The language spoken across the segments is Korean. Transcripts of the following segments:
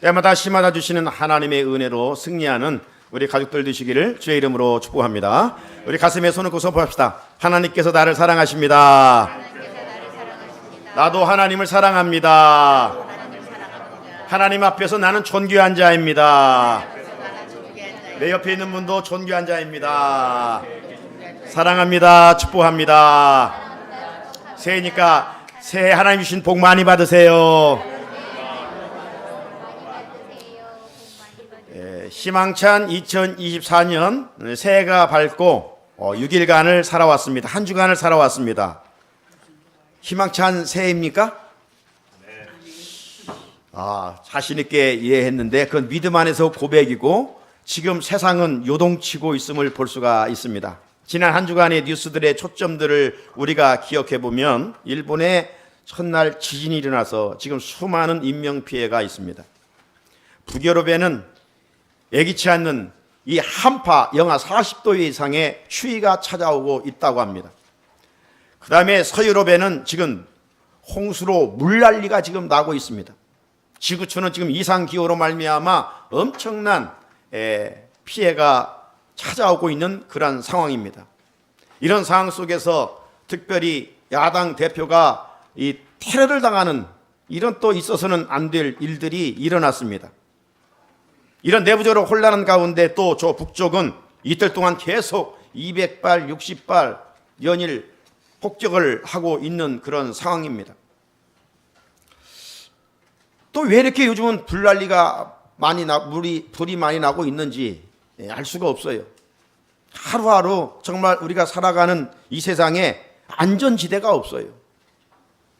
때마다 시마다 주시는 하나님의 은혜로 승리하는 우리 가족들 되시기를 주의 이름으로 축복합니다. 우리 가슴에 손을 얹고 선포합시다. 하나님께서 나를 사랑하십니다. 나도 하나님을 사랑합니다. 하나님 앞에서 나는 존귀한 자입니다. 내 옆에 있는 분도 존귀한 자입니다. 사랑합니다. 축복합니다. 새해니까 새해 하나님 주신 복 많이 받으세요. 희망찬 2024년 새해가 밝고 6일간을 살아왔습니다. 한 주간을 살아왔습니다. 희망찬 새해입니까? 자신 있게 이해했는데 그건 믿음 안에서 고백이고 지금 세상은 요동치고 있음을 볼 수가 있습니다. 지난 한 주간의 뉴스들의 초점들을 우리가 기억해 보면 일본에 첫날 지진이 일어나서 지금 수많은 인명피해가 있습니다. 북유럽에는 예기치 않는 이 한파 영하 40도 이상의 추위가 찾아오고 있다고 합니다. 그 다음에 서유럽에는 지금 홍수로 물난리가 지금 나고 있습니다. 지구촌은 지금 이상기후로 말미암아 엄청난 피해가 찾아오고 있는 그런 상황입니다. 이런 상황 속에서 특별히 야당 대표가 이 테러를 당하는 이런 또 있어서는 안 될 일들이 일어났습니다. 이런 내부적으로 혼란한 가운데 또 저 북쪽은 이틀 동안 계속 200발, 60발 연일 폭격을 하고 있는 그런 상황입니다. 또 왜 이렇게 요즘은 불난리가 불이 많이 나고 있는지 알 수가 없어요. 하루하루 정말 우리가 살아가는 이 세상에 안전지대가 없어요.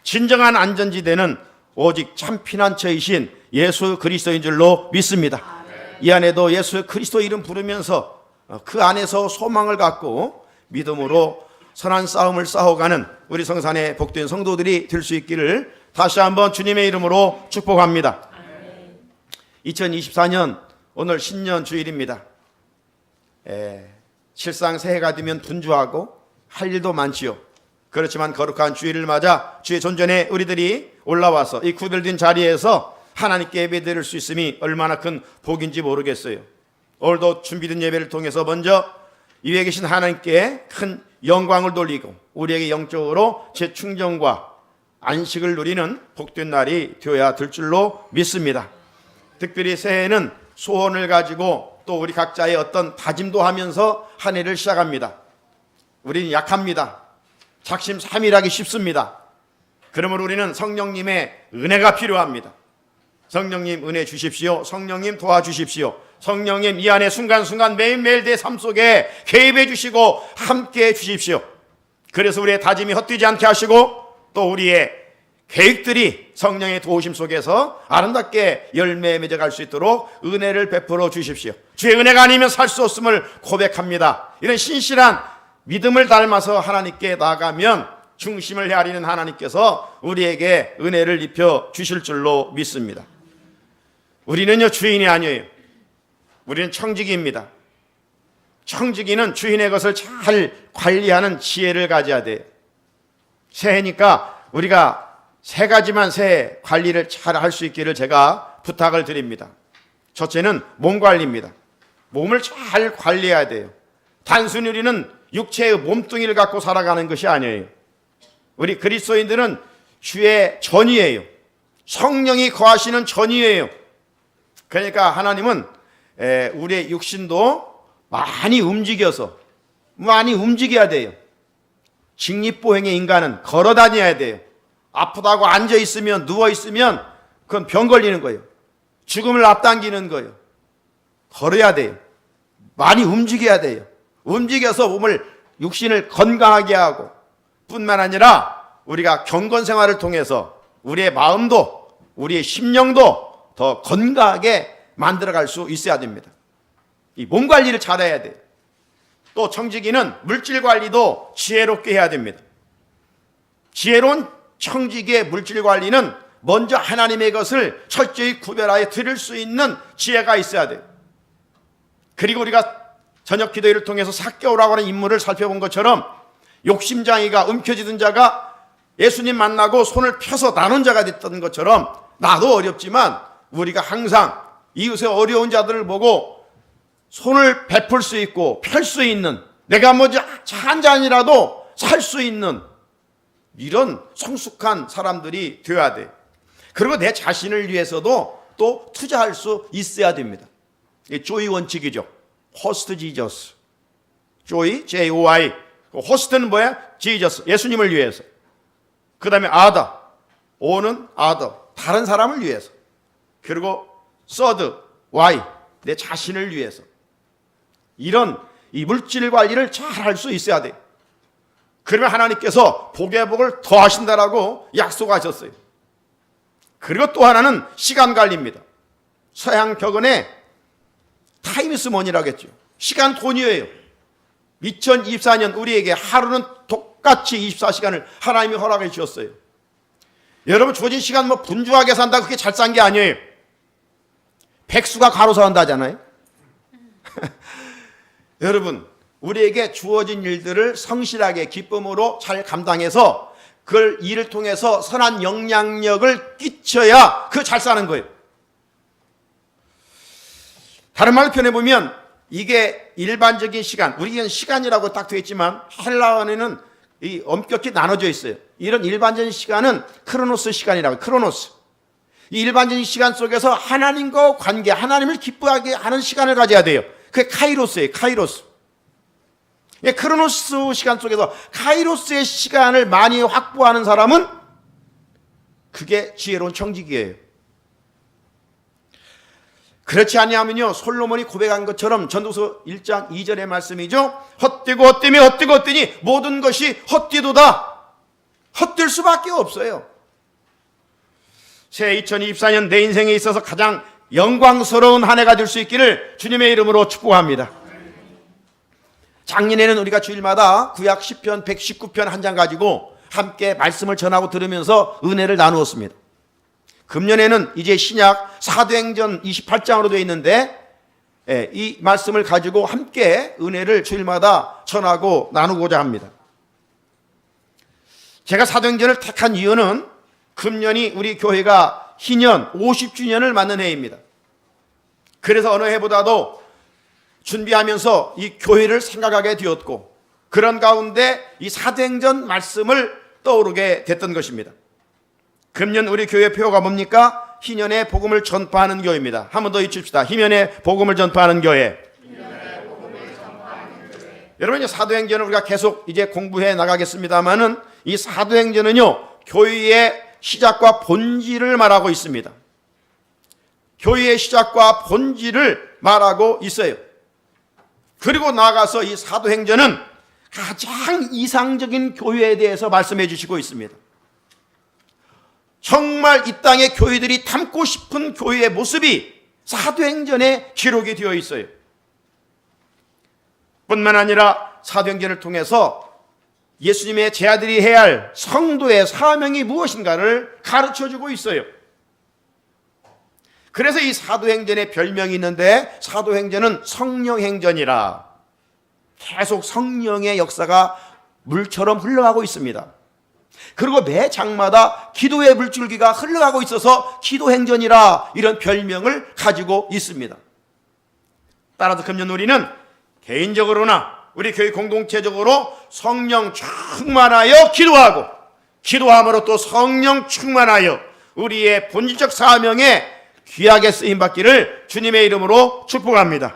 진정한 안전지대는 오직 참 피난처이신 예수 그리스도인 줄로 믿습니다. 이 안에도 예수 그리스도 이름 부르면서 그 안에서 소망을 갖고 믿음으로 선한 싸움을 싸워가는 우리 성산의 복된 성도들이 될 수 있기를 다시 한번 주님의 이름으로 축복합니다. 2024년 오늘 신년 주일입니다. 실상 새해가 되면 분주하고 할 일도 많지요. 그렇지만 거룩한 주일을 맞아 주의 존전에 우리들이 올라와서 이 구별된 자리에서 하나님께 예배드릴 수 있음이 얼마나 큰 복인지 모르겠어요. 오늘도 준비된 예배를 통해서 먼저 이 위에 계신 하나님께 큰 영광을 돌리고 우리에게 영적으로 재충전과 안식을 누리는 복된 날이 되어야 될 줄로 믿습니다. 특별히 새해에는 소원을 가지고 또 우리 각자의 어떤 다짐도 하면서 한 해를 시작합니다. 우리는 약합니다. 작심삼일하기 쉽습니다. 그러므로 우리는 성령님의 은혜가 필요합니다. 성령님 은혜 주십시오. 성령님 도와주십시오. 성령님 이 안에 순간순간 매일매일 내 삶 속에 개입해 주시고 함께 해 주십시오. 그래서 우리의 다짐이 헛되지 않게 하시고 또 우리의 계획들이 성령의 도우심 속에서 아름답게 열매에 맺어갈 수 있도록 은혜를 베풀어 주십시오. 주의 은혜가 아니면 살 수 없음을 고백합니다. 이런 신실한 믿음을 닮아서 하나님께 나아가면 중심을 헤아리는 하나님께서 우리에게 은혜를 입혀 주실 줄로 믿습니다. 우리는요 주인이 아니에요. 우리는 청지기입니다. 청지기는 주인의 것을 잘 관리하는 지혜를 가져야 돼요. 새해니까 우리가 세 가지만 새해 관리를 잘 할 수 있기를 제가 부탁을 드립니다. 첫째는 몸 관리입니다. 몸을 잘 관리해야 돼요. 단순히 우리는 육체의 몸뚱이를 갖고 살아가는 것이 아니에요. 우리 그리스도인들은 주의 전이에요. 성령이 거하시는 전이에요. 그러니까 하나님은 우리의 육신도 많이 움직여야 돼요. 직립보행의 인간은 걸어 다녀야 돼요. 아프다고 앉아있으면 누워있으면 그건 병 걸리는 거예요. 죽음을 앞당기는 거예요. 걸어야 돼요. 많이 움직여야 돼요. 움직여서 육신을 건강하게 하고 뿐만 아니라 우리가 경건생활을 통해서 우리의 마음도 우리의 심령도 더 건강하게 만들어갈 수 있어야 됩니다. 이 몸 관리를 잘해야 돼요. 또 청지기는 물질 관리도 지혜롭게 해야 됩니다. 지혜로운 청지기의 물질 관리는 먼저 하나님의 것을 철저히 구별하여 드릴 수 있는 지혜가 있어야 돼요. 그리고 우리가 저녁 기도회를 통해서 삭개오라고 하는 인물을 살펴본 것처럼 욕심장이가 움켜쥐던 자가 예수님 만나고 손을 펴서 나눈 자가 됐던 것처럼 나도 어렵지만 우리가 항상 이웃의 어려운 자들을 보고 손을 베풀 수 있고 펼 수 있는, 내가 뭐 한 잔이라도 살 수 있는 이런 성숙한 사람들이 되어야 돼. 그리고 내 자신을 위해서도 또 투자할 수 있어야 됩니다. 이게 조이 원칙이죠. 호스트 지저스. 조이, J-O-I. 호스트는 뭐야? 지저스. 예수님을 위해서. 그 다음에 아더. 오는 아더. 다른 사람을 위해서. 그리고 서드, Y. 내 자신을 위해서. 이런 이 물질 관리를 잘 할 수 있어야 돼. 그러면 하나님께서 복의 복을 더하신다라고 약속하셨어요. 그리고 또 하나는 시간 관리입니다. 서양 격언에 타임스 머니라고 했죠. 시간 돈이에요. 2024년 우리에게 하루는 똑같이 24시간을 하나님이 허락해 주셨어요. 여러분 주어진 시간 뭐 분주하게 산다 그렇게 잘 산 게 아니에요. 백수가 가로서 한다잖아요. 여러분 우리에게 주어진 일들을 성실하게 기쁨으로 잘 감당해서 그 일을 통해서 선한 영향력을 끼쳐야 그 잘 사는 거예요. 다른 말로 표현해보면 이게 일반적인 시간, 우리는 시간이라고 딱 되어 있지만 헬라어에는 엄격히 나눠져 있어요. 이런 일반적인 시간은 크로노스 시간이라고, 크로노스. 이 일반적인 시간 속에서 하나님과 관계, 하나님을 기뻐하게 하는 시간을 가져야 돼요. 그게 카이로스예요, 카이로스. 크로노스 시간 속에서 카이로스의 시간을 많이 확보하는 사람은 그게 지혜로운 청지기예요. 그렇지 아니하면요, 솔로몬이 고백한 것처럼 전도서 1장 2절의 말씀이죠. 헛되고 헛되며 헛되고 헛되니 모든 것이 헛되도다. 헛될 수밖에 없어요. 새 2024년 내 인생에 있어서 가장 영광스러운 한 해가 될 수 있기를 주님의 이름으로 축복합니다. 작년에는 우리가 주일마다 구약 10편 119편 한 장 가지고 함께 말씀을 전하고 들으면서 은혜를 나누었습니다. 금년에는 이제 신약 사도행전 28장으로 되어 있는데 이 말씀을 가지고 함께 은혜를 주일마다 전하고 나누고자 합니다. 제가 사도행전을 택한 이유는 금년이 우리 교회가 희년 50주년을 맞는 해입니다. 그래서 어느 해보다도 준비하면서 이 교회를 생각하게 되었고 그런 가운데 이 사도행전 말씀을 떠오르게 됐던 것입니다. 금년 우리 교회 표어가 뭡니까? 희년의 복음을 전파하는 교회입니다. 한 번 더 외칩시다. 희년의 복음을 전파하는 교회. 여러분, 사도행전을 우리가 계속 이제 공부해 나가겠습니다만은 이 사도행전은요, 교회의 시작과 본질을 말하고 있습니다. 교회의 시작과 본질을 말하고 있어요. 그리고 나아가서 이 사도행전은 가장 이상적인 교회에 대해서 말씀해 주시고 있습니다. 정말 이 땅의 교회들이 닮고 싶은 교회의 모습이 사도행전에 기록이 되어 있어요. 뿐만 아니라 사도행전을 통해서 예수님의 제 아들이 해야 할 성도의 사명이 무엇인가를 가르쳐주고 있어요. 그래서 이 사도행전에 별명이 있는데 사도행전은 성령행전이라, 계속 성령의 역사가 물처럼 흘러가고 있습니다. 그리고 매 장마다 기도의 물줄기가 흘러가고 있어서 기도행전이라 이런 별명을 가지고 있습니다. 따라서 금년 우리는 개인적으로나 우리 교회 공동체적으로 성령 충만하여 기도하고 기도함으로 또 성령 충만하여 우리의 본질적 사명에 귀하게 쓰임받기를 주님의 이름으로 축복합니다.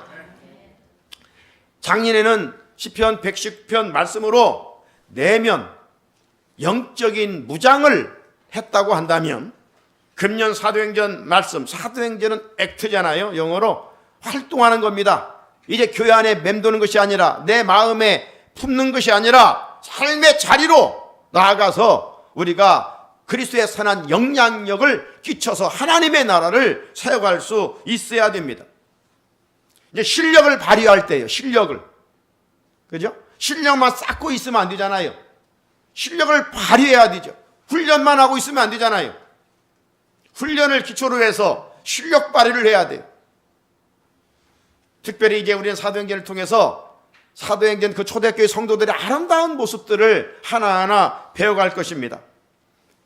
작년에는 시편 110편 말씀으로 내면 영적인 무장을 했다고 한다면 금년 사도행전 말씀, 사도행전은 액트잖아요. 영어로 활동하는 겁니다. 이제 교회 안에 맴도는 것이 아니라 내 마음에 품는 것이 아니라 삶의 자리로 나아가서 우리가 그리스도의 선한 영향력을 끼쳐서 하나님의 나라를 세워갈 수 있어야 됩니다. 이제 실력을 발휘할 때예요. 실력을. 그죠? 실력만 쌓고 있으면 안 되잖아요. 실력을 발휘해야 되죠. 훈련만 하고 있으면 안 되잖아요. 훈련을 기초로 해서 실력 발휘를 해야 돼요. 특별히 이제 우리는 사도행전을 통해서 사도행전 그 초대교회 성도들의 아름다운 모습들을 하나하나 배워갈 것입니다.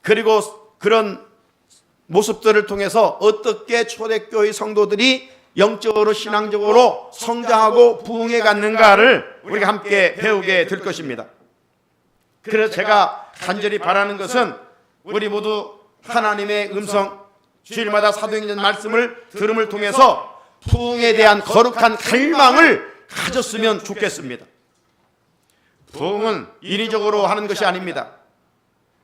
그리고 그런 모습들을 통해서 어떻게 초대교회 성도들이 영적으로 신앙적으로 성장하고 부흥해 갔는가를 우리가 함께 배우게 될 것입니다. 그래서 제가 간절히 바라는 것은 우리 모두 하나님의 음성, 주일마다 사도행전 말씀을 들음을 통해서 부흥에 대한 거룩한 갈망을 가졌으면 좋겠습니다. 부흥은 인위적으로 하는 것이 아닙니다.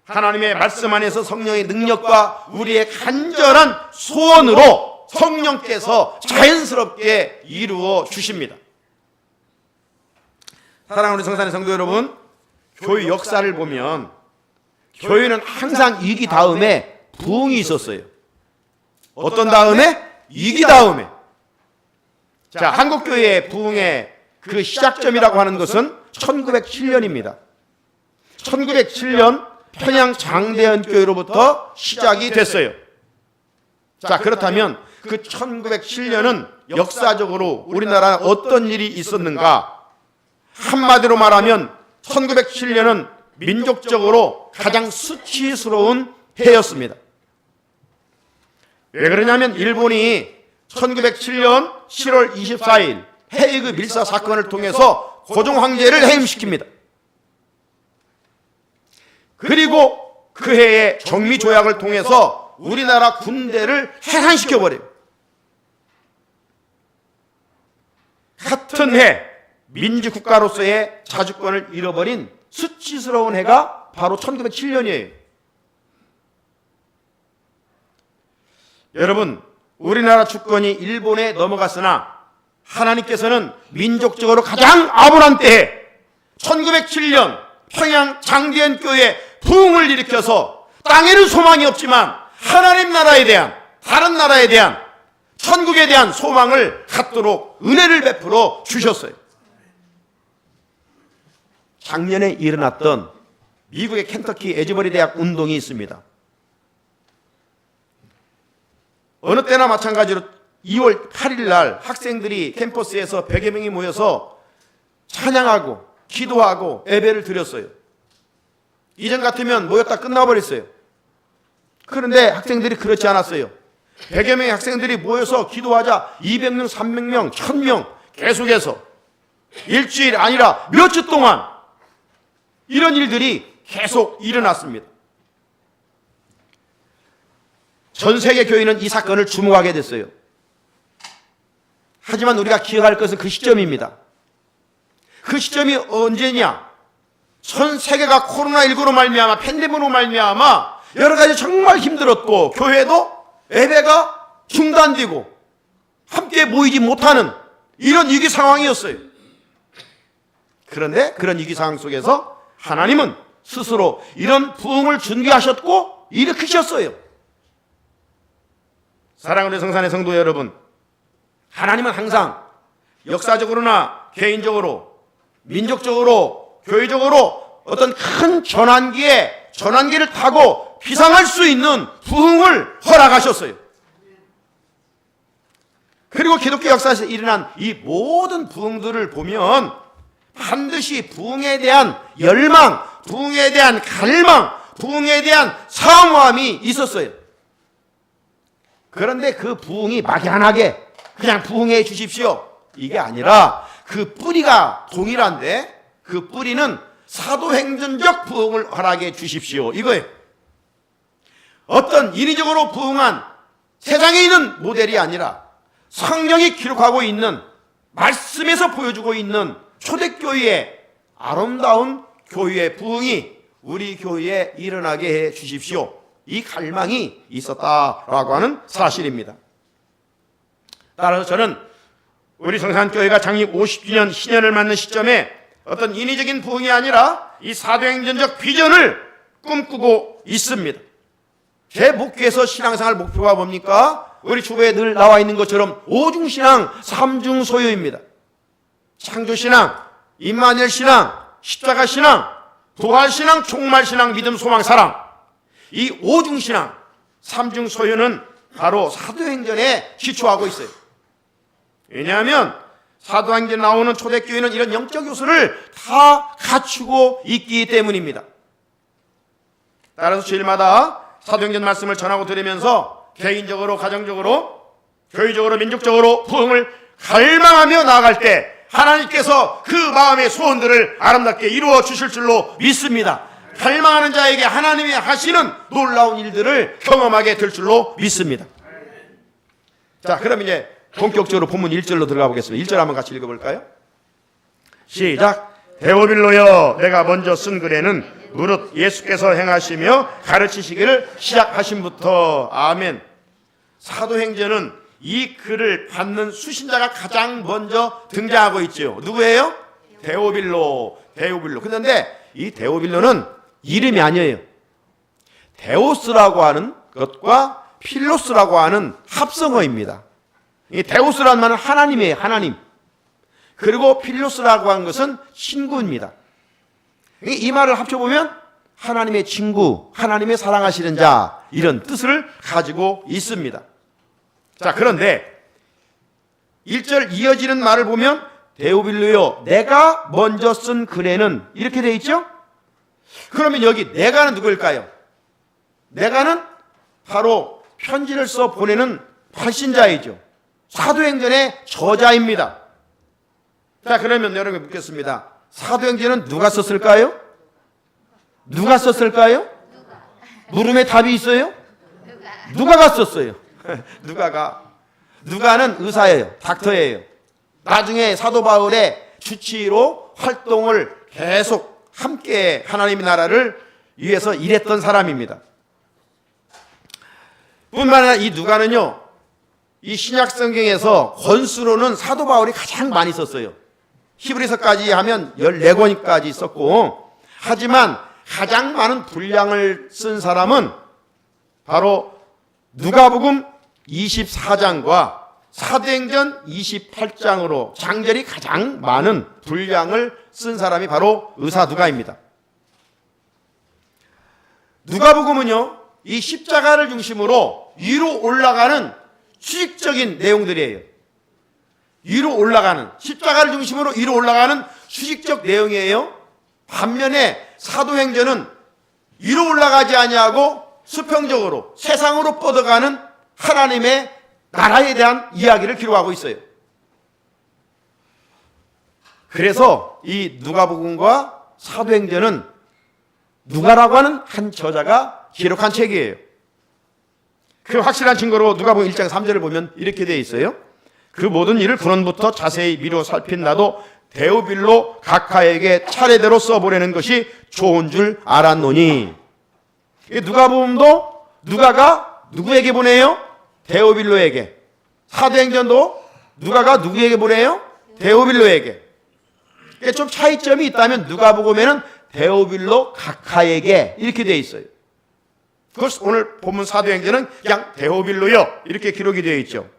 하나님의 말씀 안에서 성령의 능력과 우리의 간절한 소원으로 성령께서 자연스럽게 이루어 주십니다. 사랑하는 성산의 성도 여러분, 교회 역사를 보면 교회는 항상 위기 다음에 부흥이 있었어요. 어떤 다음에? 위기 다음에. 자, 한국교회의 부흥의 그 시작점이라고 하는 것은 1907년입니다. 1907년 평양 장대연교회로부터 시작이 됐어요. 자, 그렇다면 그 1907년은 역사적으로 우리나라에 어떤 일이 있었는가? 한마디로 말하면 1907년은 민족적으로 가장 수치스러운 해였습니다. 왜 그러냐면 일본이 1907년 7월 24일 헤이그 밀사 사건을 통해서 고종 황제를 해임시킵니다. 그리고 그 해에 정미 조약을 통해서 우리나라 군대를 해산시켜버려요. 같은 해 민주국가로서의 자주권을 잃어버린 수치스러운 해가 바로 1907년이에요. 여러분, 우리나라 주권이 일본에 넘어갔으나 하나님께서는 민족적으로 가장 암울한 때에 1907년 평양 장대연교회 부흥을 일으켜서 땅에는 소망이 없지만 하나님 나라에 대한, 다른 나라에 대한, 천국에 대한 소망을 갖도록 은혜를 베풀어 주셨어요. 작년에 일어났던 미국의 켄터키 에즈버리 대학 운동이 있습니다. 어느 때나 마찬가지로 2월 8일 날 학생들이 캠퍼스에서 100여 명이 모여서 찬양하고 기도하고 예배를 드렸어요. 이전 같으면 모였다 끝나버렸어요. 그런데 학생들이 그렇지 않았어요. 100여 명의 학생들이 모여서 기도하자 200명, 300명, 1000명 계속해서 일주일 아니라 몇 주 동안 이런 일들이 계속 일어났습니다. 전 세계 교회는 이 사건을 주목하게 됐어요. 하지만 우리가 기억할 것은 그 시점입니다. 그 시점이 언제냐? 전 세계가 코로나19로 말미암아 팬데믹으로 말미암아 여러 가지 정말 힘들었고 교회도 예배가 중단되고 함께 모이지 못하는 이런 위기 상황이었어요. 그런데 그런 위기 상황 속에서 하나님은 스스로 이런 부흥을 준비하셨고 일으키셨어요. 사랑하는 성산의 성도 여러분, 하나님은 항상 역사적으로나 개인적으로, 민족적으로, 교회적으로 어떤 큰 전환기를 타고 비상할 수 있는 부흥을 허락하셨어요. 그리고 기독교 역사에서 일어난 이 모든 부흥들을 보면 반드시 부흥에 대한 열망, 부흥에 대한 갈망, 부흥에 대한 사모함이 있었어요. 그런데 그 부흥이 막연하게 그냥 부흥해 주십시오, 이게 아니라 그 뿌리가 동일한데 그 뿌리는 사도행전적 부흥을 허락해 주십시오, 이거예요. 어떤 인위적으로 부흥한 세상에 있는 모델이 아니라 성경이 기록하고 있는, 말씀에서 보여주고 있는 초대교회의 아름다운 교회의 부흥이 우리 교회에 일어나게 해 주십시오, 이 갈망이 있었다라고 하는 사실입니다. 따라서 저는 우리 성산교회가 창립 50주년 신년을 맞는 시점에 어떤 인위적인 부흥이 아니라 이 사도행전적 비전을 꿈꾸고 있습니다. 제 목회에서 신앙생활 목표가 뭡니까? 우리 주보에 늘 나와 있는 것처럼 오중신앙, 삼중소유입니다. 창조신앙, 임마누엘신앙, 십자가신앙, 부활신앙, 종말신앙, 믿음, 소망, 사랑, 이 오중신앙, 삼중소유는 바로 사도행전에 기초하고 있어요. 왜냐하면 사도행전에 나오는 초대교회는 이런 영적 요소를 다 갖추고 있기 때문입니다. 따라서 주일마다 사도행전 말씀을 전하고 들으면서 개인적으로, 가정적으로, 교회적으로, 민족적으로 부흥을 갈망하며 나아갈 때 하나님께서 그 마음의 소원들을 아름답게 이루어 주실 줄로 믿습니다. 갈망하는 자에게 하나님이 하시는 놀라운 일들을 경험하게 될 줄로 믿습니다. 자, 그럼 이제 본격적으로 본문 1절로 들어가 보겠습니다. 1절 한번 같이 읽어볼까요? 시작. 데오빌로여, 내가 먼저 쓴 글에는 무릇 예수께서 행하시며 가르치시기를 시작하심부터. 아멘. 사도행전은 이 글을 받는 수신자가 가장 먼저 등장하고 있죠. 누구예요? 데오빌로. 그런데 이 데오빌로는 이름이 아니에요. 데오스라고 하는 것과 필로스라고 하는 합성어입니다. 이 데오스라는 말은 하나님이에요. 하나님. 그리고 필로스라고 하는 것은 친구입니다. 이 말을 합쳐보면 하나님의 친구, 하나님의 사랑하시는 자, 이런 뜻을 가지고 있습니다. 자, 그런데 1절 이어지는 말을 보면 데오빌로여, 내가 먼저 쓴 글에는 이렇게 되어 있죠? 그러면 여기 내가는 누구일까요? 내가는 바로 편지를 써 보내는 발신자이죠. 사도행전의 저자입니다. 자, 그러면 여러분 묻겠습니다. 사도행전은 누가 썼을까요? 누가 썼을까요? 물음에 답이 있어요? 누가가 썼어요. 누가는 의사예요. 닥터예요. 나중에 사도 바울의 주치의로 활동을 계속 함께 하나님의 나라를 위해서 일했던 사람입니다. 뿐만 아니라 이 누가는요, 이 신약 성경에서 권수로는 사도 바울이 가장 많이 썼어요. 히브리서까지 하면 14권까지 썼고, 하지만 가장 많은 분량을 쓴 사람은 바로 누가복음 24장과 사도행전 28장으로 장절이 가장 많은 분량을 쓴 사람이 바로 의사 누가입니다. 누가복음은요, 이 십자가를 중심으로 위로 올라가는 수직적인 내용들이에요. 위로 올라가는, 십자가를 중심으로 위로 올라가는 수직적 내용이에요. 반면에 사도행전은 위로 올라가지 아니하고 수평적으로 세상으로 뻗어가는 하나님의 나라에 대한 이야기를 기록하고 있어요. 그래서 이 누가복음과 사도행전은 누가라고 하는 한 저자가 기록한 책이에요. 그 확실한 증거로 누가복음 1장 3절을 보면 이렇게 되어 있어요. 그 모든 일을 근원부터 자세히 미루어 살핀 나도 데오빌로 각하에게 차례대로 써보내는 것이 좋은 줄 알았노니. 누가복음도 누가가 누구에게 보내요? 데오빌로에게. 사도행전도 누가가 누구에게 보내요? 데오빌로에게. 좀 차이점이 있다면 누가복음에는 데오빌로 각하에게 이렇게 되어 있어요. 그것을 오늘 본문 사도행전은 그냥 데오빌로요 이렇게 기록이 되어 있죠.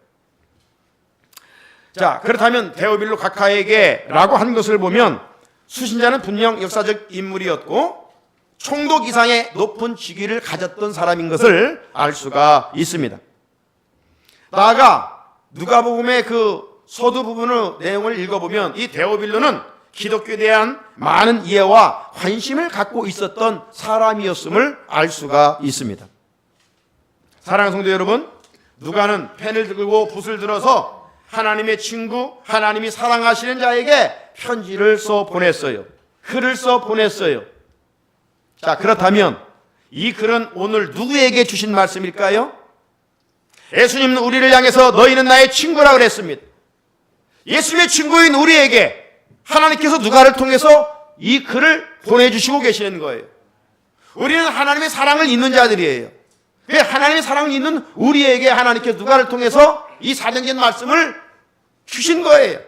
자, 그렇다면 데오빌로 각하에게 라고 한 것을 보면 수신자는 분명 역사적 인물이었고 총독 이상의 높은 직위를 가졌던 사람인 것을 알 수가 있습니다. 나아가 누가복음의 그 서두 부분의 내용을 읽어보면 이 데오빌로는 기독교에 대한 많은 이해와 관심을 갖고 있었던 사람이었음을 알 수가 있습니다. 사랑하는 성도 여러분, 누가는 펜을 들고 붓을 들어서 하나님의 친구, 하나님이 사랑하시는 자에게 편지를 써 보냈어요. 글을 써 보냈어요. 자, 그렇다면 이 글은 오늘 누구에게 주신 말씀일까요? 예수님은 우리를 향해서 너희는 나의 친구라 그랬습니다. 예수님의 친구인 우리에게 하나님께서 누가를 통해서 이 글을 보내주시고 계시는 거예요. 우리는 하나님의 사랑을 있는 자들이에요. 하나님의 사랑을 있는 우리에게 하나님께서 누가를 통해서 이 사도행전 말씀을 주신 거예요.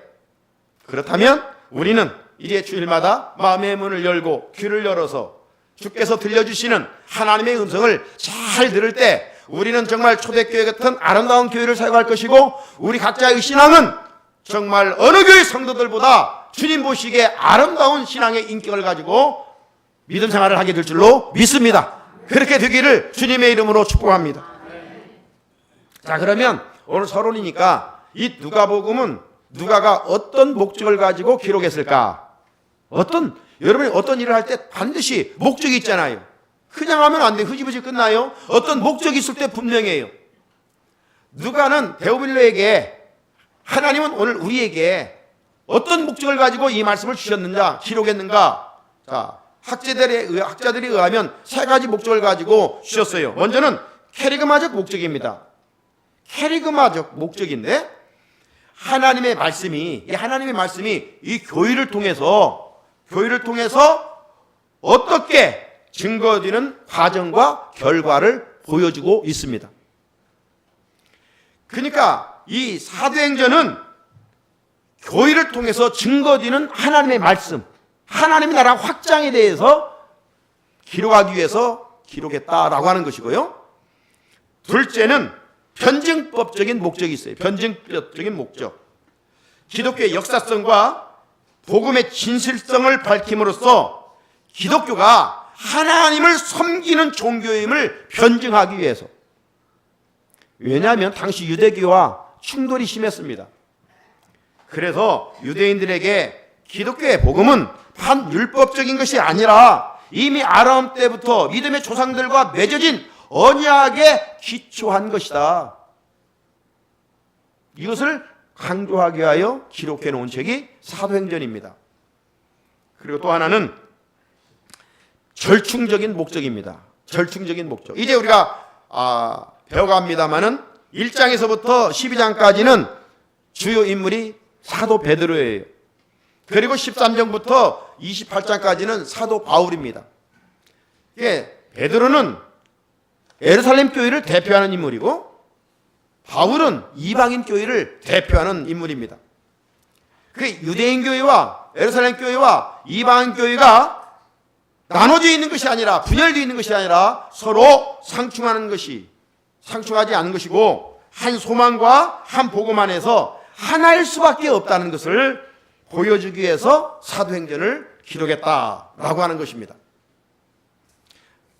그렇다면 우리는 이제 주일마다 마음의 문을 열고 귀를 열어서 주께서 들려주시는 하나님의 음성을 잘 들을 때 우리는 정말 초대교회 같은 아름다운 교회를 사용할 것이고 우리 각자의 신앙은 정말 어느 교회 성도들보다 주님 보시기에 아름다운 신앙의 인격을 가지고 믿음 생활을 하게 될 줄로 믿습니다. 그렇게 되기를 주님의 이름으로 축복합니다. 자, 그러면 오늘 서론이니까 이 누가복음은 누가가 어떤 목적을 가지고 기록했을까? 여러분이 어떤 일을 할 때 반드시 목적이 있잖아요. 그냥 하면 안 돼. 흐지부지 끝나요. 어떤 목적이 있을 때 분명해요. 누가는 데오빌로에게 하나님은 오늘 우리에게 어떤 목적을 가지고 이 말씀을 주셨는가 기록했는가. 자, 학자들에 의하면 세 가지 목적을 가지고 주셨어요. 먼저는 캐리그마적 목적입니다. 캐리그마적 목적인데 하나님의 말씀이 이 교회를 통해서 어떻게 증거되는 과정과 결과를 보여주고 있습니다. 그러니까 이 사도행전은 교회를 통해서 증거되는 하나님의 말씀, 하나님의 나라 확장에 대해서 기록하기 위해서 기록했다라고 하는 것이고요. 둘째는 변증법적인 목적이 있어요. 변증법적인 목적. 기독교의 역사성과 복음의 진실성을 밝힘으로써 기독교가 하나님을 섬기는 종교임을 변증하기 위해서. 왜냐하면 당시 유대교와 충돌이 심했습니다. 그래서 유대인들에게 기독교의 복음은 반율법적인 것이 아니라 이미 아브라함 때부터 믿음의 조상들과 맺어진 언약에 기초한 것이다. 이것을 강조하기 위하여 기록해 놓은 책이 사도행전입니다. 그리고 또 하나는 절충적인 목적입니다. 절충적인 목적. 이제 우리가 배워갑니다마는 1장에서부터 12장까지는 주요 인물이 사도 베드로예요. 그리고 13장부터 28장까지는 사도 바울입니다. 베드로는 예루살렘 교회를 대표하는 인물이고 바울은 이방인 교회를 대표하는 인물입니다. 그 유대인 교회와 예루살렘 교회와 이방인 교회가 나눠져 있는 것이 아니라 분열되어 있는 것이 아니라 서로 상충하지 않은 것이고 한 소망과 한 복음 안에서 하나일 수밖에 없다는 것을 보여주기 위해서 사도행전을 기록했다라고 하는 것입니다.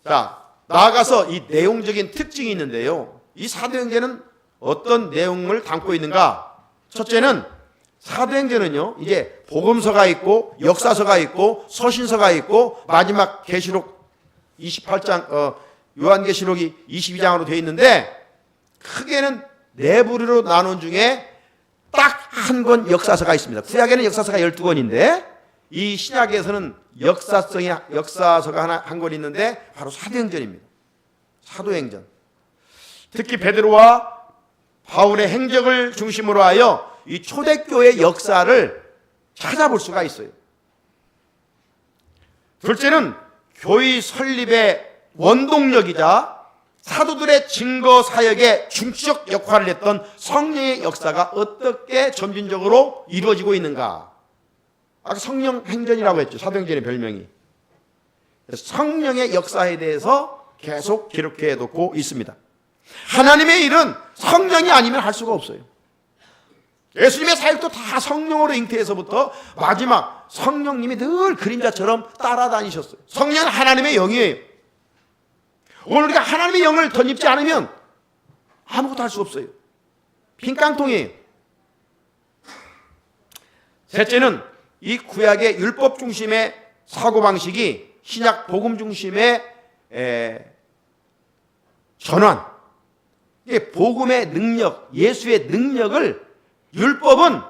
자, 나아가서 이 내용적인 특징이 있는데요. 이 사도행전은 어떤 내용을 담고 있는가? 첫째는 사도행전은요, 이제 복음서가 있고 역사서가 있고 서신서가 있고 마지막 계시록 28장 요한계시록이 22장으로 되어 있는데 크게는 네 부류로 나눈 중에 딱 한 권 역사서가 있습니다. 구약에는 역사서가 12권인데 이 신약에서는 역사서가 한 권 있는데 바로 사도행전입니다. 사도행전. 특히 베드로와 바울의 행적을 중심으로 하여 이 초대교회 역사를 찾아볼 수가 있어요. 둘째는 교회 설립의 원동력이자 사도들의 증거 사역에 중추적 역할을 했던 성령의 역사가 어떻게 점진적으로 이루어지고 있는가. 아까 성령 행전이라고 했죠. 사도행전의 별명이. 성령의 역사에 대해서 계속 기록해 놓고 있습니다. 하나님의 일은 성령이 아니면 할 수가 없어요. 예수님의 사역도 다 성령으로 잉태해서부터 마지막 성령님이 늘 그림자처럼 따라다니셨어요. 성령은 하나님의 영이에요. 오늘 우리가 하나님의 영을 덧입지 않으면 아무것도 할 수 없어요. 빈 깡통이에요. 셋째는 이 구약의 율법 중심의 사고방식이 신약 복음 중심의 전환. 이게 복음의 능력, 예수의 능력을 율법은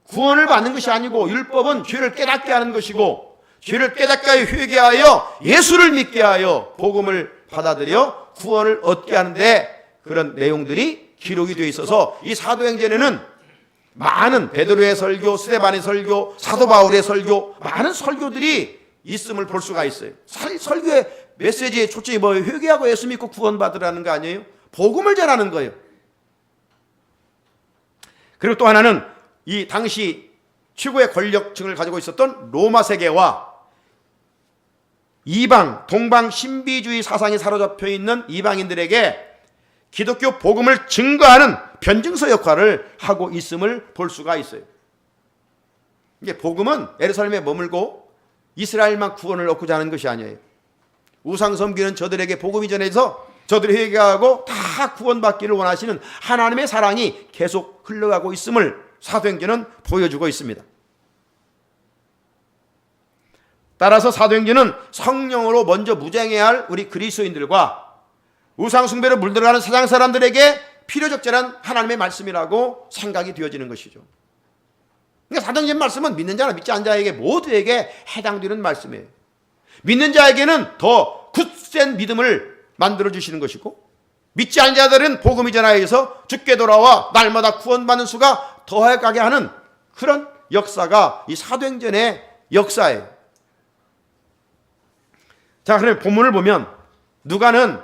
구원을 받는 것이 아니고 율법은 죄를 깨닫게 하는 것이고 죄를 깨닫게 하여 회개하여 예수를 믿게 하여 복음을 받아들여 구원을 얻게 하는데 그런 내용들이 기록이 되어 있어서 이 사도행전에는 많은 베드로의 설교, 스데반의 설교, 사도 바울의 설교, 많은 설교들이 있음을 볼 수가 있어요. 설교의 메시지의 초점이 뭐예요? 회개하고 예수 믿고 구원받으라는 거 아니에요? 복음을 전하는 거예요. 그리고 또 하나는 이 당시 최고의 권력층을 가지고 있었던 로마 세계와 이방, 동방 신비주의 사상이 사로잡혀 있는 이방인들에게 기독교 복음을 증거하는 변증서 역할을 하고 있음을 볼 수가 있어요. 이게 복음은 예루살렘에 머물고 이스라엘만 구원을 얻고자 하는 것이 아니에요. 우상 섬기는 저들에게 복음이 전해서 저들이 회개하고 다 구원받기를 원하시는 하나님의 사랑이 계속 흘러가고 있음을 사도행전은 보여주고 있습니다. 따라서 사도행전은 성령으로 먼저 무장해야 할 우리 그리스도인들과 우상 숭배로 물들어가는 세상 사람들에게 필요적절한 하나님의 말씀이라고 생각이 되어지는 것이죠. 그러니까 사도행전 말씀은 믿는 자나 믿지 않는 자에게 모두에게 해당되는 말씀이에요. 믿는 자에게는 더 굳센 믿음을 만들어주시는 것이고, 믿지 않는 자들은 복음이 전하여서 죽게 돌아와 날마다 구원받는 수가 더해가게 하는 그런 역사가 이 사도행전의 역사예요. 자, 그럼 본문을 보면 누가는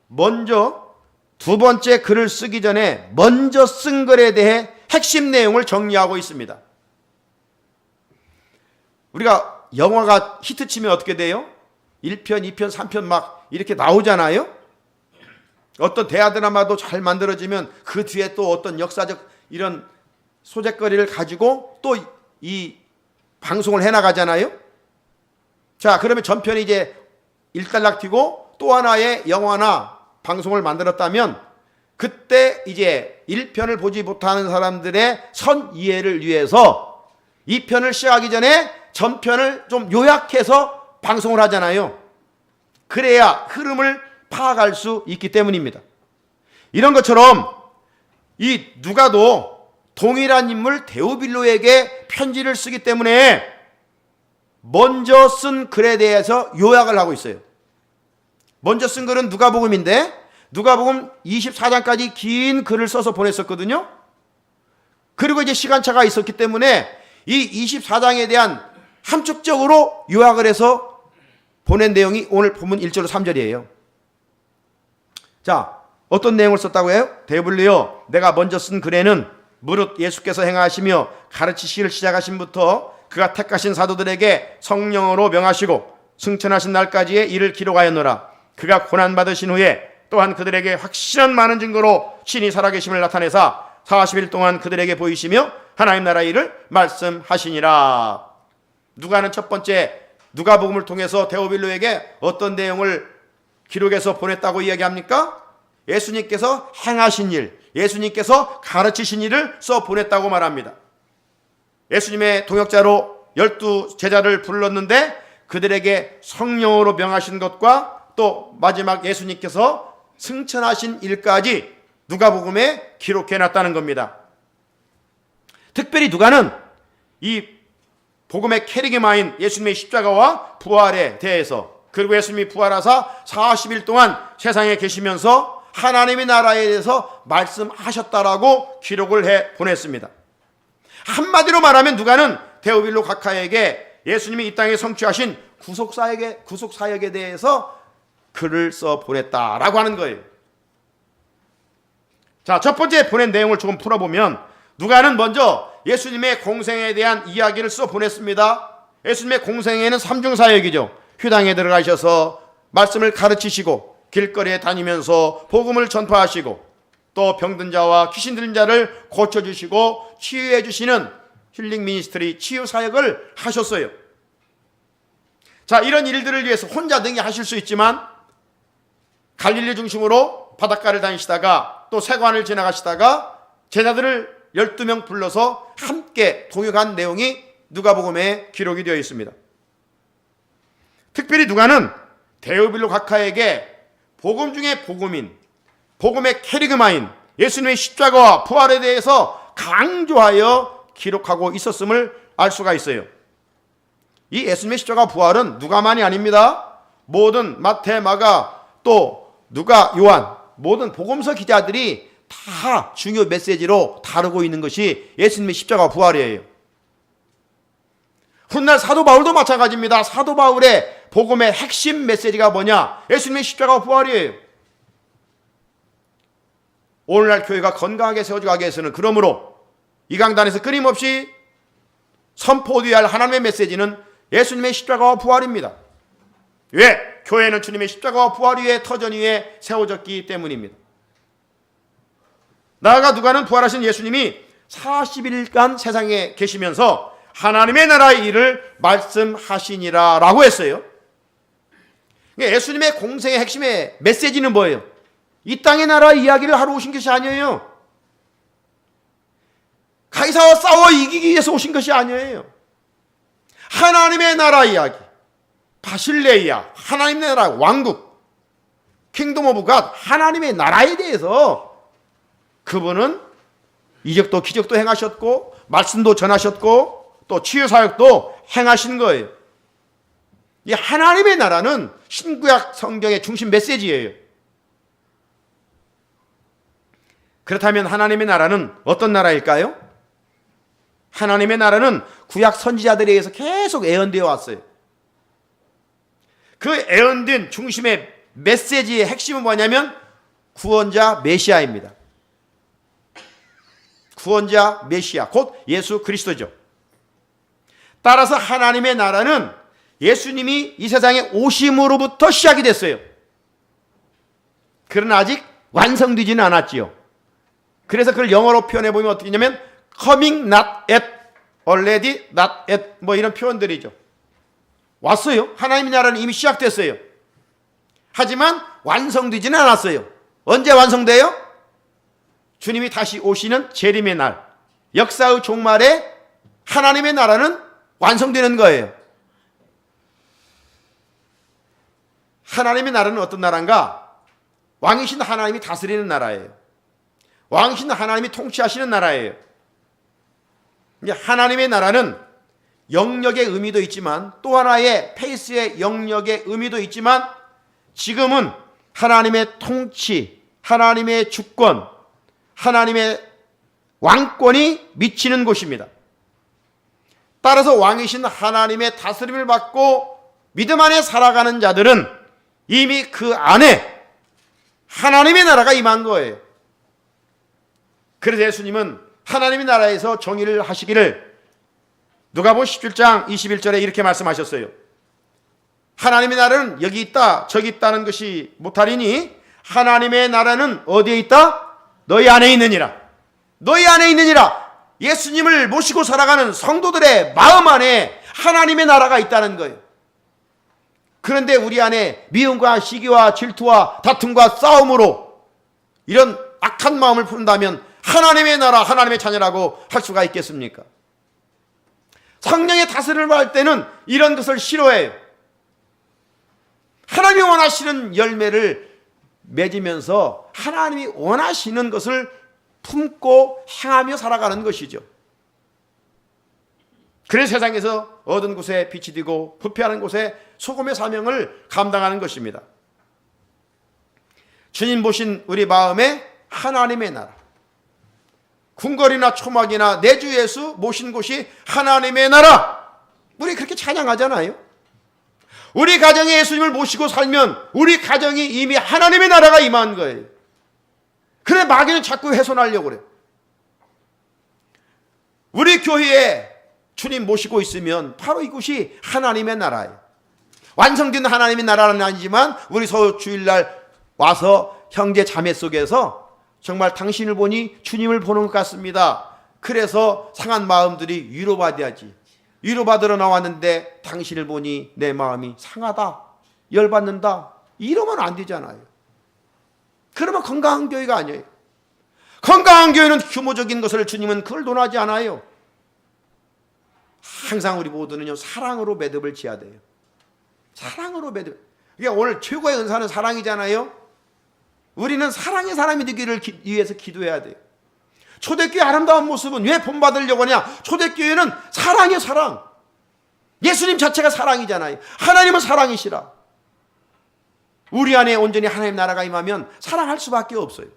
먼저 두 번째 글을 쓰기 전에 먼저 쓴 글에 대해 핵심 내용을 정리하고 있습니다. 우리가 영화가 히트치면 어떻게 돼요? 1편, 2편, 3편 막 이렇게 나오잖아요. 어떤 대하 드라마도 잘 만들어지면 그 뒤에 또 어떤 역사적 이런 소재거리를 가지고 또 이 방송을 해나가잖아요. 자, 그러면 전편이 이제 일단락튀고 또 하나의 영화나 방송을 만들었다면 그때 이제 1편을 보지 못하는 사람들의 선 이해를 위해서 2편을 시작하기 전에 전편을 좀 요약해서 방송을 하잖아요. 그래야 흐름을 파악할 수 있기 때문입니다. 이런 것처럼 이 누가도 동일한 인물 데오빌로에게 편지를 쓰기 때문에 먼저 쓴 글에 대해서 요약을 하고 있어요. 먼저 쓴 글은 누가복음인데 누가복음 24장까지 긴 글을 써서 보냈었거든요. 그리고 이제 시간차가 있었기 때문에 이 24장에 대한 함축적으로 요약을 해서 보낸 내용이 오늘 본문 1절로 3절이에요. 자, 어떤 내용을 썼다고 해요? 데오빌로여, 내가 먼저 쓴 글에는 무릇 예수께서 행하시며 가르치시기를 시작하신부터 그가 택하신 사도들에게 성령으로 명하시고 승천하신 날까지의 일을 기록하였노라. 그가 고난받으신 후에 또한 그들에게 확실한 많은 증거로 신이 살아계심을 나타내사 40일 동안 그들에게 보이시며 하나님 나라 일을 말씀하시니라. 누가는 첫 번째 누가복음을 통해서 데오빌로에게 어떤 내용을 기록해서 보냈다고 이야기합니까? 예수님께서 행하신 일, 예수님께서 가르치신 일을 써 보냈다고 말합니다. 예수님의 동역자로 12제자를 불렀는데 그들에게 성령으로 명하신 것과 또 마지막 예수님께서 승천하신 일까지 누가복음에 기록해놨다는 겁니다. 특별히 누가는 이 복음의 캐리그마인 예수님의 십자가와 부활에 대해서, 그리고 예수님이 부활하사 40일 동안 세상에 계시면서 하나님의 나라에 대해서 말씀하셨다라고 기록을 해 보냈습니다. 한마디로 말하면 누가는 데오빌로 각하에게 예수님이 이 땅에 성취하신 구속사역에 대해서 글을 써 보냈다라고 하는 거예요. 자, 첫 번째 보낸 내용을 조금 풀어보면 누가는 먼저 예수님의 공생에 대한 이야기를 써 보냈습니다. 예수님의 공생에는 삼중사역이죠. 휴당에 들어가셔서 말씀을 가르치시고 길거리에 다니면서 복음을 전파하시고 또 병든 자와 귀신 들린 자를 고쳐주시고 치유해 주시는 힐링 미니스트리 치유 사역을 하셨어요. 자, 이런 일들을 위해서 혼자 등이 하실 수 있지만 갈릴리 중심으로 바닷가를 다니시다가 또 세관을 지나가시다가 제자들을 12명 불러서 함께 동역한 내용이 누가복음에 기록이 되어 있습니다. 특별히 누가는 데오빌로 각하에게 복음 중에 복음인, 복음의 캐리그마인 예수님의 십자가와 부활에 대해서 강조하여 기록하고 있었음을 알 수가 있어요. 이 예수님의 십자가 부활은 누가만이 아닙니다. 모든 마태, 마가, 또 누가, 요한, 모든 복음서 기자들이 다 중요 메시지로 다루고 있는 것이 예수님의 십자가 부활이에요. 훗날 사도 바울도 마찬가지입니다. 사도 바울의 복음의 핵심 메시지가 뭐냐? 예수님의 십자가 부활이에요. 오늘날 교회가 건강하게 세워져 가기 위해서는 그러므로 이 강단에서 끊임없이 선포되어야 할 하나님의 메시지는 예수님의 십자가와 부활입니다. 왜? 교회는 주님의 십자가와 부활 위에 터전 위에 세워졌기 때문입니다. 나아가 누가는 부활하신 예수님이 40일간 세상에 계시면서 하나님의 나라의 일을 말씀하시니라 라고 했어요. 예수님의 공생의 핵심의 메시지는 뭐예요? 이 땅의 나라 이야기를 하러 오신 것이 아니에요. 가이사와 싸워 이기기 위해서 오신 것이 아니에요. 하나님의 나라 이야기, 바실레이아, 하나님의 나라 왕국, 킹덤 오브 갓, 하나님의 나라에 대해서 그분은 이적도 기적도 행하셨고 말씀도 전하셨고 또 치유사역도 행하신 거예요. 이 하나님의 나라는 신구약 성경의 중심 메시지예요. 그렇다면 하나님의 나라는 어떤 나라일까요? 하나님의 나라는 구약 선지자들에 의해서 계속 예언되어 왔어요. 그 예언된 중심의 메시지의 핵심은 뭐냐면 구원자 메시아입니다. 구원자 메시아, 곧 예수 그리스도죠. 따라서 하나님의 나라는 예수님이 이 세상에 오심으로부터 시작이 됐어요. 그러나 아직 완성되지는 않았지요. 그래서 그걸 영어로 표현해 보면 어떻게 하냐면 coming not yet, already not yet 뭐 이런 표현들이죠. 왔어요. 하나님의 나라는 이미 시작됐어요. 하지만 완성되지는 않았어요. 언제 완성돼요? 주님이 다시 오시는 재림의 날, 역사의 종말에 하나님의 나라는 완성되는 거예요. 하나님의 나라는 어떤 나라인가? 왕이신 하나님이 다스리는 나라예요. 왕이신 하나님이 통치하시는 나라예요. 하나님의 나라는 영역의 의미도 있지만 또 하나의 페이스의 영역의 의미도 있지만 지금은 하나님의 통치, 하나님의 주권, 하나님의 왕권이 미치는 곳입니다. 따라서 왕이신 하나님의 다스림을 받고 믿음 안에 살아가는 자들은 이미 그 안에 하나님의 나라가 임한 거예요. 그래서 예수님은 하나님의 나라에서 정의를 하시기를 누가복음 17장 21절에 이렇게 말씀하셨어요. 하나님의 나라는 여기 있다 저기 있다는 것이 못하리니 하나님의 나라는 어디에 있다? 너희 안에 있느니라. 너희 안에 있느니라. 예수님을 모시고 살아가는 성도들의 마음 안에 하나님의 나라가 있다는 거예요. 그런데 우리 안에 미움과 시기와 질투와 다툼과 싸움으로 이런 악한 마음을 품는다면 하나님의 나라, 하나님의 자녀라고 할 수가 있겠습니까? 성령의 다스림을 받을 때는 이런 것을 싫어해요. 하나님이 원하시는 열매를 맺으면서 하나님이 원하시는 것을 품고 행하며 살아가는 것이죠. 그래서 세상에서 어두운 곳에 빛이 되고 부패하는 곳에 소금의 사명을 감당하는 것입니다. 주님 보신 우리 마음에 하나님의 나라, 궁궐이나 초막이나 내 주 예수 모신 곳이 하나님의 나라, 우리 그렇게 찬양하잖아요. 우리 가정에 예수님을 모시고 살면 우리 가정이 이미 하나님의 나라가 임한 거예요. 그래 마귀는 자꾸 훼손하려고 그래요. 우리 교회에 주님 모시고 있으면 바로 이곳이 하나님의 나라예요. 완성된 하나님의 나라는 아니지만 우리 서로 주일날 와서 형제 자매 속에서 정말 당신을 보니 주님을 보는 것 같습니다. 그래서 상한 마음들이 위로받아야지. 위로받으러 나왔는데 당신을 보니 내 마음이 상하다, 열받는다, 이러면 안 되잖아요. 그러면 건강한 교회가 아니에요. 건강한 교회는 규모적인 것을 주님은 그걸 논하지 않아요. 항상 우리 모두는요 사랑으로 매듭을 지어야 돼요. 사랑으로 매듭. 그러니까 오늘 최고의 은사는 사랑이잖아요. 우리는 사랑의 사람이 되기를 위해서 기도해야 돼요. 초대교회 아름다운 모습은 왜 본받으려고 하냐? 초대교회는 사랑이에요. 사랑. 예수님 자체가 사랑이잖아요. 하나님은 사랑이시라. 우리 안에 온전히 하나님 나라가 임하면 사랑할 수밖에 없어요.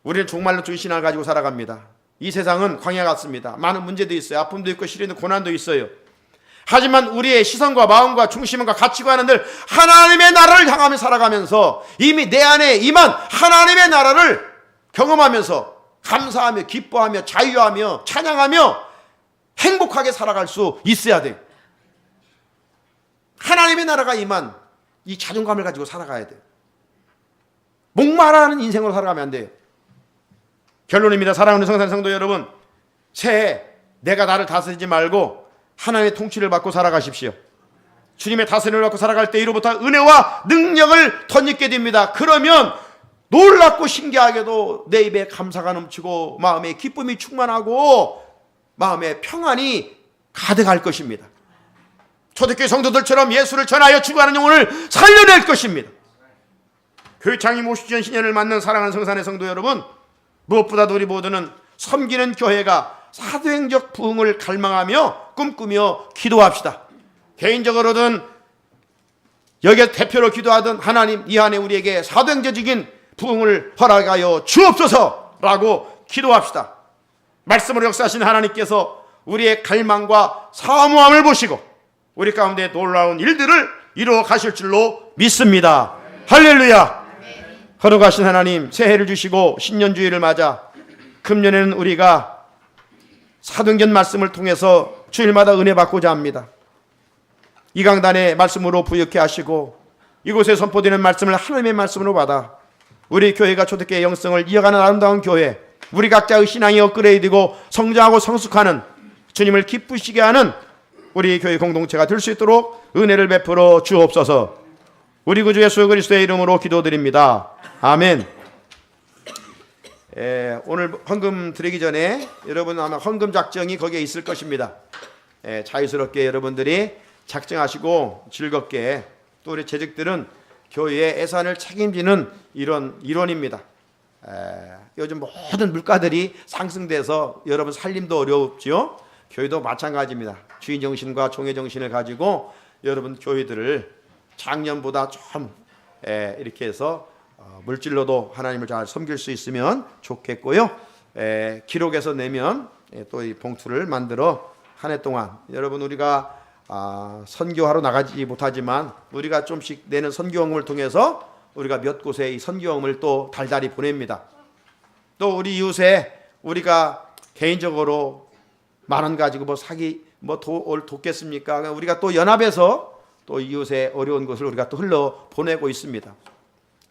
우리는 정말로 주의 신앙을 가지고 살아갑니다. 이 세상은 광야 같습니다. 많은 문제도 있어요. 아픔도 있고 시련도 고난도 있어요. 하지만 우리의 시선과 마음과 중심과 가치관은 늘 하나님의 나라를 향하며 살아가면서 이미 내 안에 임한 하나님의 나라를 경험하면서 감사하며 기뻐하며 자유하며 찬양하며 행복하게 살아갈 수 있어야 돼요. 하나님의 나라가 임한 이 자존감을 가지고 살아가야 돼요. 목마르는 인생으로 살아가면 안 돼요. 결론입니다. 사랑하는 성도 여러분, 새해 내가 나를 다스리지 말고 하나님의 통치를 받고 살아가십시오. 주님의 다스림을 받고 살아갈 때 이로부터 은혜와 능력을 덧입게 됩니다. 그러면 놀랍고 신기하게도 내 입에 감사가 넘치고 마음에 기쁨이 충만하고 마음에 평안이 가득할 것입니다. 초대교회 성도들처럼 예수를 전하여 죽어가는 영혼을 살려낼 것입니다. 교회 창립 50주년 신년을 맞는 사랑하는 성산의 성도 여러분, 무엇보다도 우리 모두는 섬기는 교회가 사도행적 부흥을 갈망하며 꿈꾸며 기도합시다. 개인적으로든 여기에 대표로 기도하던 하나님, 이 안에 우리에게 사도행적인 부흥을 허락하여 주옵소서라고 기도합시다. 말씀으로 역사하신 하나님께서 우리의 갈망과 사모함을 보시고 우리 가운데 놀라운 일들을 이루어 가실 줄로 믿습니다. 할렐루야. 거룩하신 하나님, 새해를 주시고 신년주의를 맞아 금년에는 우리가 사도행전 말씀을 통해서 주일마다 은혜 받고자 합니다. 이 강단의 말씀으로 부욕케 하시고 이곳에 선포되는 말씀을 하나님의 말씀으로 받아 우리 교회가 초대교회 영성을 이어가는 아름다운 교회, 우리 각자의 신앙이 업그레이드되고 성장하고 성숙하는, 주님을 기쁘시게 하는 우리 교회 공동체가 될 수 있도록 은혜를 베풀어 주옵소서. 우리 구주 예수 그리스도의 이름으로 기도드립니다. 아멘. 오늘 헌금 드리기 전에 여러분 아마 헌금 작정이 거기에 있을 것입니다. 자유스럽게 여러분들이 작정하시고 즐겁게, 또 우리 재직들은 교회의 예산을 책임지는 이런 일원입니다. 요즘 모든 물가들이 상승돼서 여러분 살림도 어렵죠. 교회도 마찬가지입니다. 주인 정신과 종의 정신을 가지고 여러분 교회들을 작년보다 좀 이렇게 해서 물질로도 하나님을 잘 섬길 수 있으면 좋겠고요. 기록에서 내면 또 이 봉투를 만들어 한 해 동안 여러분 우리가 선교하러 나가지 못하지만 우리가 좀씩 내는 선교험을 통해서 우리가 몇 곳에 이 선교험을 또 달달이 보냅니다. 또 우리 이웃에 우리가 개인적으로 10,000원 가지고 돕겠습니까? 우리가 또 연합해서 또 이웃의 어려운 것을 우리가 또 흘러 보내고 있습니다.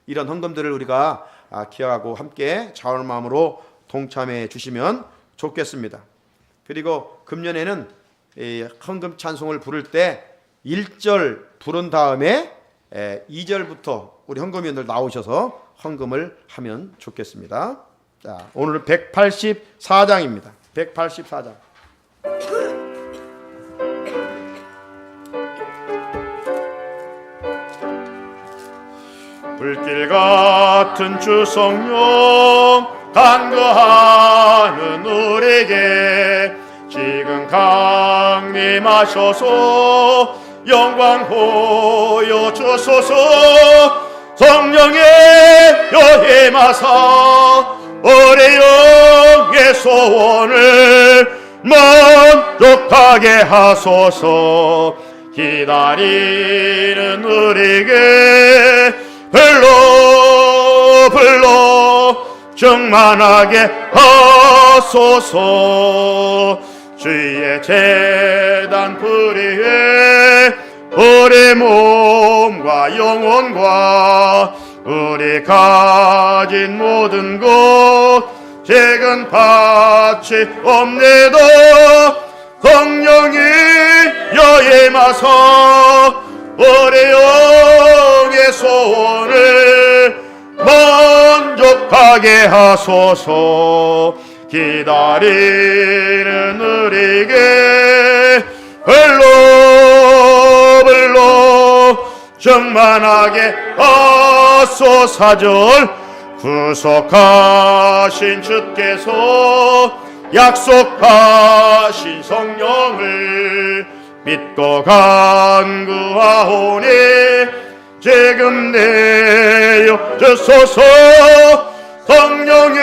이런 헌금들을 우리가 기억하고 함께 자원의 마음으로 동참해 주시면 좋겠습니다. 그리고 금년에는 이 헌금 찬송을 부를 때 1절 부른 다음에 2절부터 우리 헌금위원들 나오셔서 헌금을 하면 좋겠습니다. 자, 오늘은 184장입니다. 184장. 불길 같은 주 성령 간구하는 우리에게 지금 강림하셔서 영광 보여주소서. 성령의 여임하사 우리 영의 소원을 만족하게 하소서. 기다리는 우리에게 불러 충만하게 하소서. 주의 제단 불의에 우리 몸과 영혼과 우리 가진 모든 것 지금 바치 옵니다. 성령이 여임하사 우리 영의 소원을 만족하게 하소서. 기다리는 우리에게 불러 충만하게 하소서. 4절 구속하신 주께서 약속하신 성령을 믿고 간구하오니 지금 내려 주소서. 성령의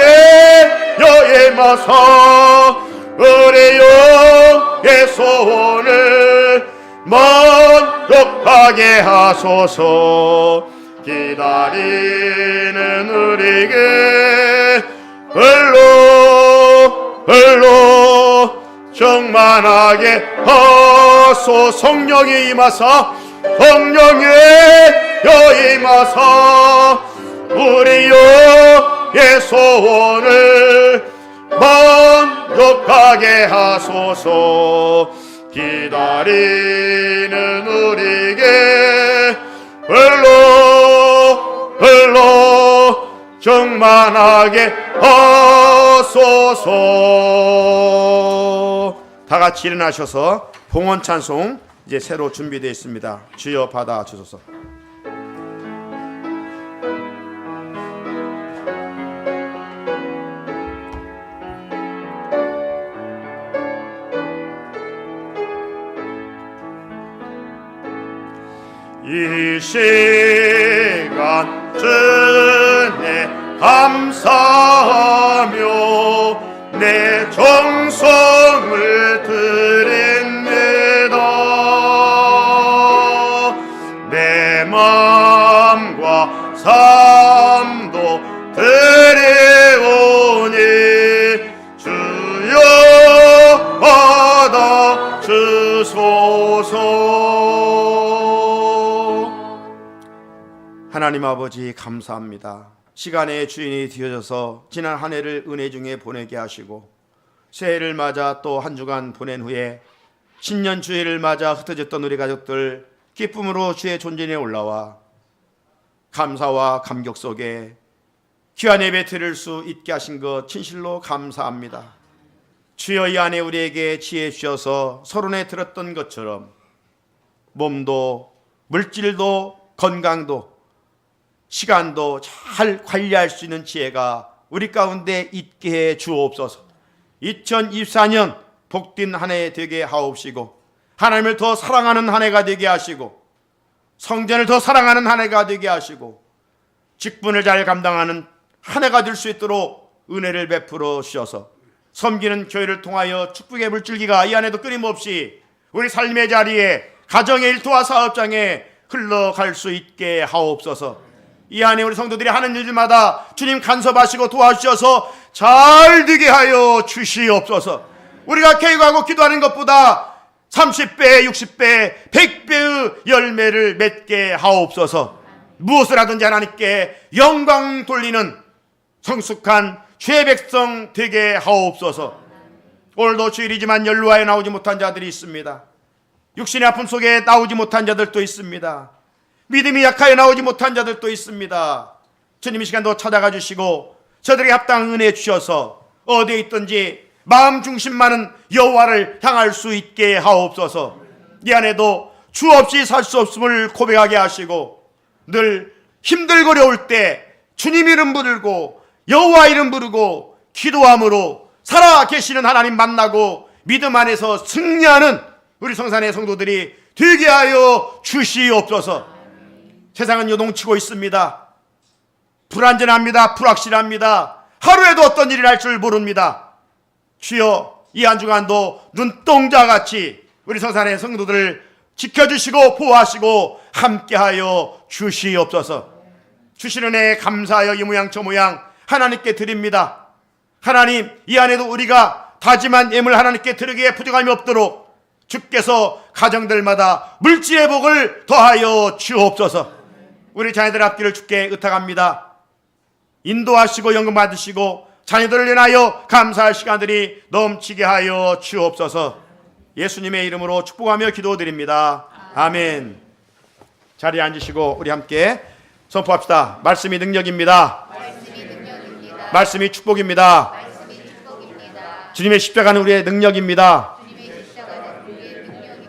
여임하사 우리 영의 소원을 만족하게 하소서. 기다리는 우리에게 불러 충만하게 하소서. 성령이 임하사 성령의 여임하사 우리 영의 소원을 만족하게 하소서. 기다리는 우리에게 불러 충만하게 하소서. 다 같이 일어나셔서 봉헌 찬송 이제 새로 준비되어 있습니다. 주여 받아 주소서. 이 시간 전에 감사하며 내 정성을 드립니다. 내 마음과 삶도 드리오니 주여 받아 주소서. 하나님 아버지 감사합니다. 시간의 주인이 되어져서 지난 한 해를 은혜 중에 보내게 하시고 새해를 맞아 또 한 주간 보낸 후에 신년 주일을 맞아 흩어졌던 우리 가족들 기쁨으로 주의 존전에 올라와 감사와 감격 속에 귀한 예배 드릴 수 있게 하신 것 진실로 감사합니다. 주여 이 안에 우리에게 지혜 주셔서 서론에 들었던 것처럼 몸도 물질도 건강도 시간도 잘 관리할 수 있는 지혜가 우리 가운데 있게 해 주옵소서. 2024년 복된 한 해 되게 하옵시고 하나님을 더 사랑하는 한 해가 되게 하시고 성전을 더 사랑하는 한 해가 되게 하시고 직분을 잘 감당하는 한 해가 될 수 있도록 은혜를 베풀어 주셔서 섬기는 교회를 통하여 축복의 물줄기가 이 안에도 끊임없이 우리 삶의 자리에 가정의 일터와 사업장에 흘러갈 수 있게 하옵소서. 이 안에 우리 성도들이 하는 일들마다 주님 간섭하시고 도와주셔서 잘 되게 하여 주시옵소서. 우리가 계획하고 기도하는 것보다 30배, 60배, 100배의 열매를 맺게 하옵소서. 무엇을 하든지 하나님께 영광 돌리는 성숙한 주의 백성 되게 하옵소서. 오늘도 주일이지만 연루하여 나오지 못한 자들이 있습니다. 육신의 아픔 속에 나오지 못한 자들도 있습니다. 믿음이 약하여 나오지 못한 자들도 있습니다. 주님 이 시간도 찾아가 주시고 저들에게 합당한 은혜 주셔서 어디에 있든지 마음 중심 많은 여호와를 향할 수 있게 하옵소서. 이 안에도 주 없이 살 수 없음을 고백하게 하시고 늘 힘들고 어려울 때 주님 이름 부르고 여호와 이름 부르고 기도함으로 살아 계시는 하나님 만나고 믿음 안에서 승리하는 우리 성산의 성도들이 되게 하여 주시옵소서. 세상은 요동치고 있습니다. 불안전합니다. 불확실합니다. 하루에도 어떤 일이 날 줄 모릅니다. 주여 이 한 주간도 눈동자같이 우리 성산의 성도들을 지켜주시고 보호하시고 함께하여 주시옵소서. 주시는 은혜에 감사하여 이 모양 저 모양 하나님께 드립니다. 하나님 이 안에도 우리가 다짐한 예물 하나님께 드리기에 부족함이 없도록 주께서 가정들마다 물질의 복을 더하여 주옵소서. 우리 자녀들 앞길을 주께 의탁합니다. 인도하시고 연금 받으시고 자녀들을 인하여 감사할 시간들이 넘치게 하여 주옵소서. 예수님의 이름으로 축복하며 기도드립니다. 아멘. 자리에 앉으시고 우리 함께 선포합시다. 말씀이 능력입니다. 말씀이 축복입니다. 주님의 십자가는 우리의 능력입니다.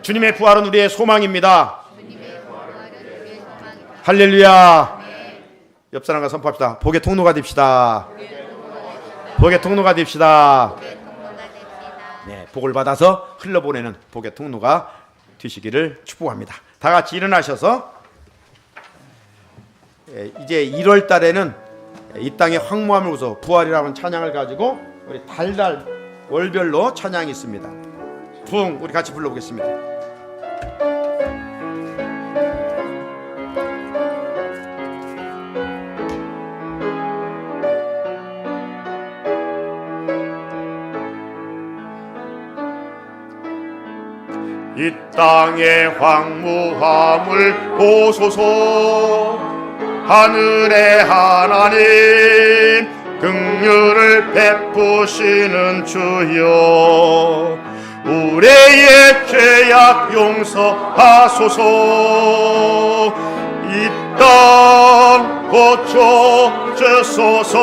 주님의 부활은 우리의 소망입니다. 할렐루야. 옆 사람과 선포합시다. 복의 통로가 됩시다. 복의 통로가 됩시다. 네, 복을 받아서 흘러보내는 복의 통로가 되시기를 축복합니다. 다 같이 일어나셔서 이제 1월 달에는 이 땅의 황무함을 웃어 부활이라는 찬양을 가지고 우리 달달 월별로 찬양이 있습니다. 부흥 우리 같이 불러보겠습니다. 이 땅의 황무함을 보소서. 하늘의 하나님 긍휼을 베푸시는 주여 우리의 죄악 용서하소서. 이 땅 고쳐 주소서.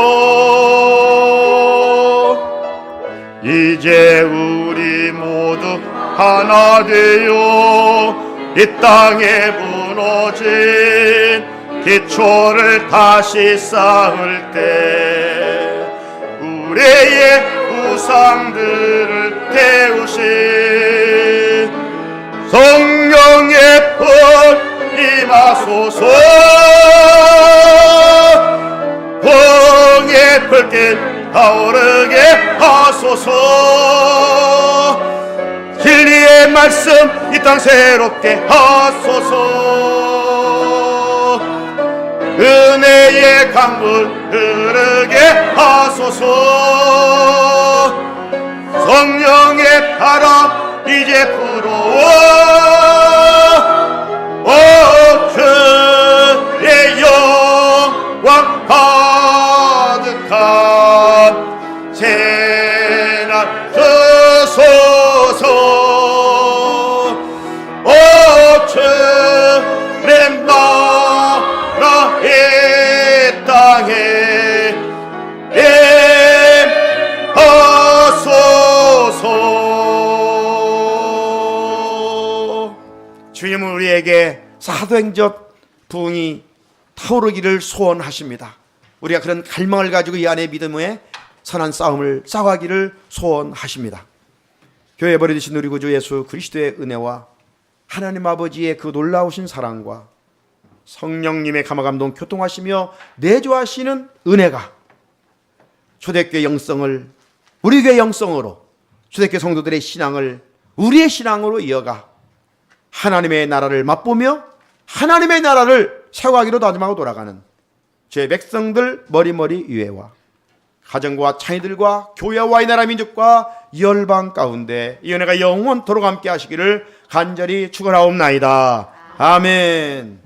이제 우리 모두 하나 되어 이 땅에 무너진 기초를 다시 쌓을 때 우리의 우상들을 태우신 성령의 불 임하소서. 하소서. 풍의 불길 타오르게 하소서. 진리의 말씀 이 땅 새롭게 하소서. 은혜의 강물 흐르게 하소서. 성령의 바람 이제 불어와 주의 영광 가득한 새날 주소서. 주의 나라 이 땅에 임하소서. 주님은 우리에게 사도행전 부흥이 타오르기를 소원하십니다. 우리가 그런 갈망을 가지고 이 안에 믿음의 선한 싸움을 싸워가기를 소원하십니다. 교회 버리듯이 우리 구주 예수 그리스도의 은혜와 하나님 아버지의 그 놀라우신 사랑과 성령님의 감화감동 교통하시며 내조하시는 은혜가 초대교회 영성을 우리 교회 영성으로, 초대교회 성도들의 신앙을 우리의 신앙으로 이어가 하나님의 나라를 맛보며 하나님의 나라를 세워가기로 다짐하고 돌아가는 제 백성들 머리머리 위에와 가정과 자녀들과 교회와 이 나라 민족과 열방 가운데 이 은혜가 영원토록 함께 하시기를 간절히 축원하옵나이다. 아멘.